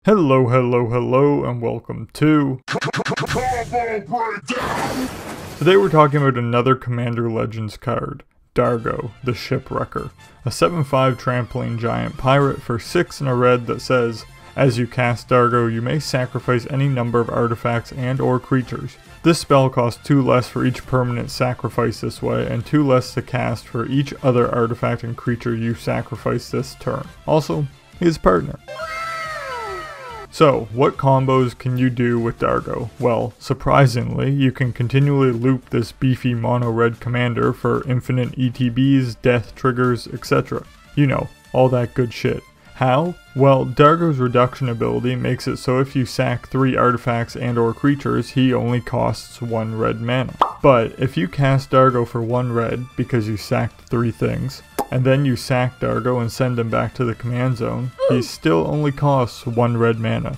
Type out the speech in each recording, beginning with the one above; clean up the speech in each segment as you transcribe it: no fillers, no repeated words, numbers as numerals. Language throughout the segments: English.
Hello, and welcome to Combo Breakdown! Today we're talking about another Commander Legends card, Dargo, the Shipwrecker, a 7/5 trampoline giant pirate for 6 in a red that says, as you cast Dargo, you may sacrifice any number of artifacts and or creatures. This spell costs 2 less for each permanent sacrifice this way, and 2 less to cast for each other artifact and creature you sacrifice this turn. Also, his partner. So, what combos can you do with Dargo? Well, surprisingly, you can continually loop this beefy mono-red commander for infinite ETBs, death triggers, etc. You know, all that good shit. How? Well, Dargo's reduction ability makes it so if you sack 3 artifacts and or creatures, he only costs 1 red mana. But if you cast Dargo for 1 red because you sacked 3 things, and then you sack Dargo and send him back to the command zone, he still only costs 1 red mana.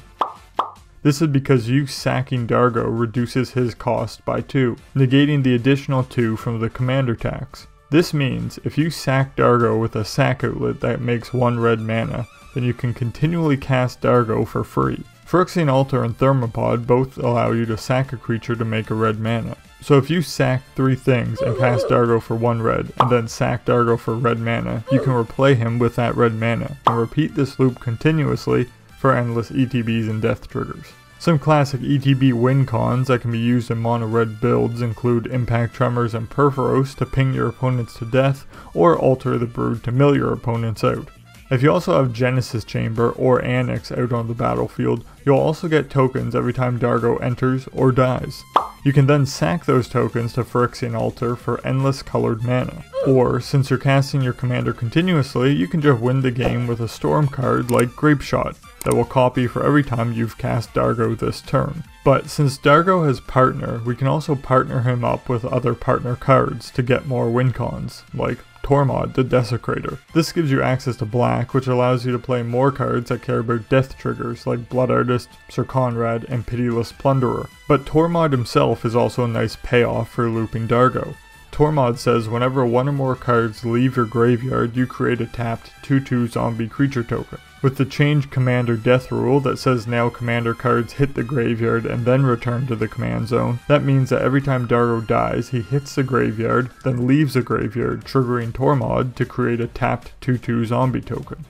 This is because you sacking Dargo reduces his cost by 2, negating the additional 2 from the commander tax. This means if you sack Dargo with a sack outlet that makes 1 red mana, then you can continually cast Dargo for free. Phyrexian Altar and Thermopod both allow you to sack a creature to make a red mana. So if you sack 3 things and cast Dargo for 1 red, and then sack Dargo for red mana, you can replay him with that red mana, and repeat this loop continuously for endless ETBs and death triggers. Some classic ETB win cons that can be used in mono-red builds include Impact Tremors and Purphoros to ping your opponents to death, or Alter the Brood to mill your opponents out. If you also have Genesis Chamber or Annex out on the battlefield, you'll also get tokens every time Dargo enters or dies. You can then sack those tokens to Phyrexian Altar for endless colored mana. Or, since you're casting your commander continuously, you can just win the game with a storm card like Grapeshot that will copy for every time you've cast Dargo this turn. But since Dargo has partner, we can also partner him up with other partner cards to get more win cons, like Tormod the Desecrator. This gives you access to black, which allows you to play more cards that care about death triggers like Blood Artist, Sir Conrad, and Pitiless Plunderer. But Tormod himself is also a nice payoff for looping Dargo. Tormod says whenever 1 or more cards leave your graveyard, you create a tapped 2/2 zombie creature token. With the changed commander death rule that says now commander cards hit the graveyard and then return to the command zone, that means that every time Dargo dies, he hits the graveyard, then leaves the graveyard, triggering Tormod to create a tapped 2/2 zombie token.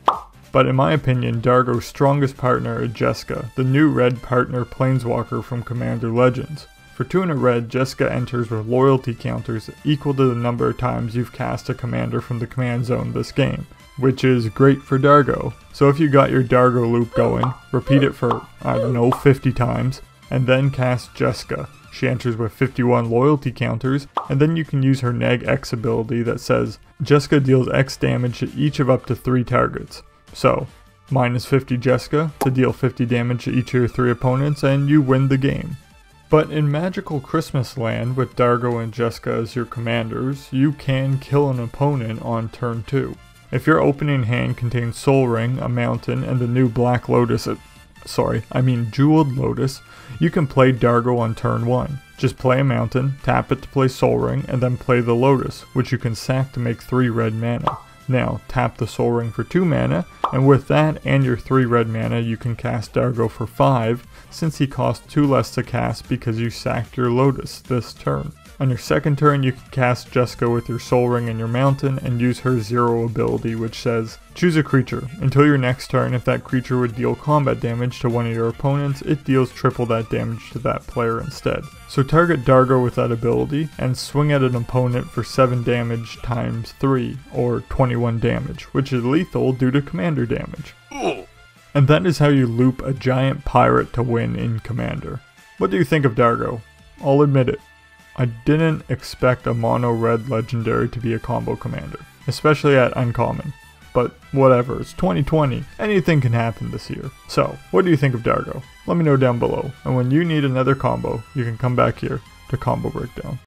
But in my opinion, Dargo's strongest partner is Jeska, the new red partner planeswalker from Commander Legends. For 2 in a red, Jeska enters with loyalty counters equal to the number of times you've cast a commander from the command zone this game, which is great for Dargo. So if you got your Dargo loop going, repeat it for, 50 times, and then cast Jeska. She enters with 51 loyalty counters, and then you can use her Neg X ability that says, Jeska deals X damage to each of up to 3 targets. So, minus 50 Jeska to deal 50 damage to each of your 3 opponents, and you win the game. But in Magical Christmas Land, with Dargo and Jeska as your commanders, you can kill an opponent on turn 2. If your opening hand contains Sol Ring, a mountain, and the new Black Lotus, Jeweled Lotus, you can play Dargo on turn 1. Just play a mountain, tap it to play Sol Ring, and then play the Lotus, which you can sack to make 3 red mana. Now, tap the Sol Ring for 2 mana, and with that and your 3 red mana you can cast Dargo for 5, since he costs 2 less to cast because you sacked your Lotus this turn. On your second turn you can cast Jeska with your Sol Ring and your mountain and use her Zero ability, which says, choose a creature. Until your next turn, if that creature would deal combat damage to one of your opponents, it deals triple that damage to that player instead. So target Dargo with that ability and swing at an opponent for 7 damage times 3, or 21 damage, which is lethal due to commander damage. And that is how you loop a giant pirate to win in Commander. What do you think of Dargo? I'll admit it. I didn't expect a mono-red legendary to be a combo commander, especially at uncommon. But whatever, it's 2020, anything can happen this year. So, what do you think of Dargo? Let me know down below, and when you need another combo, you can come back here to Combo Breakdown.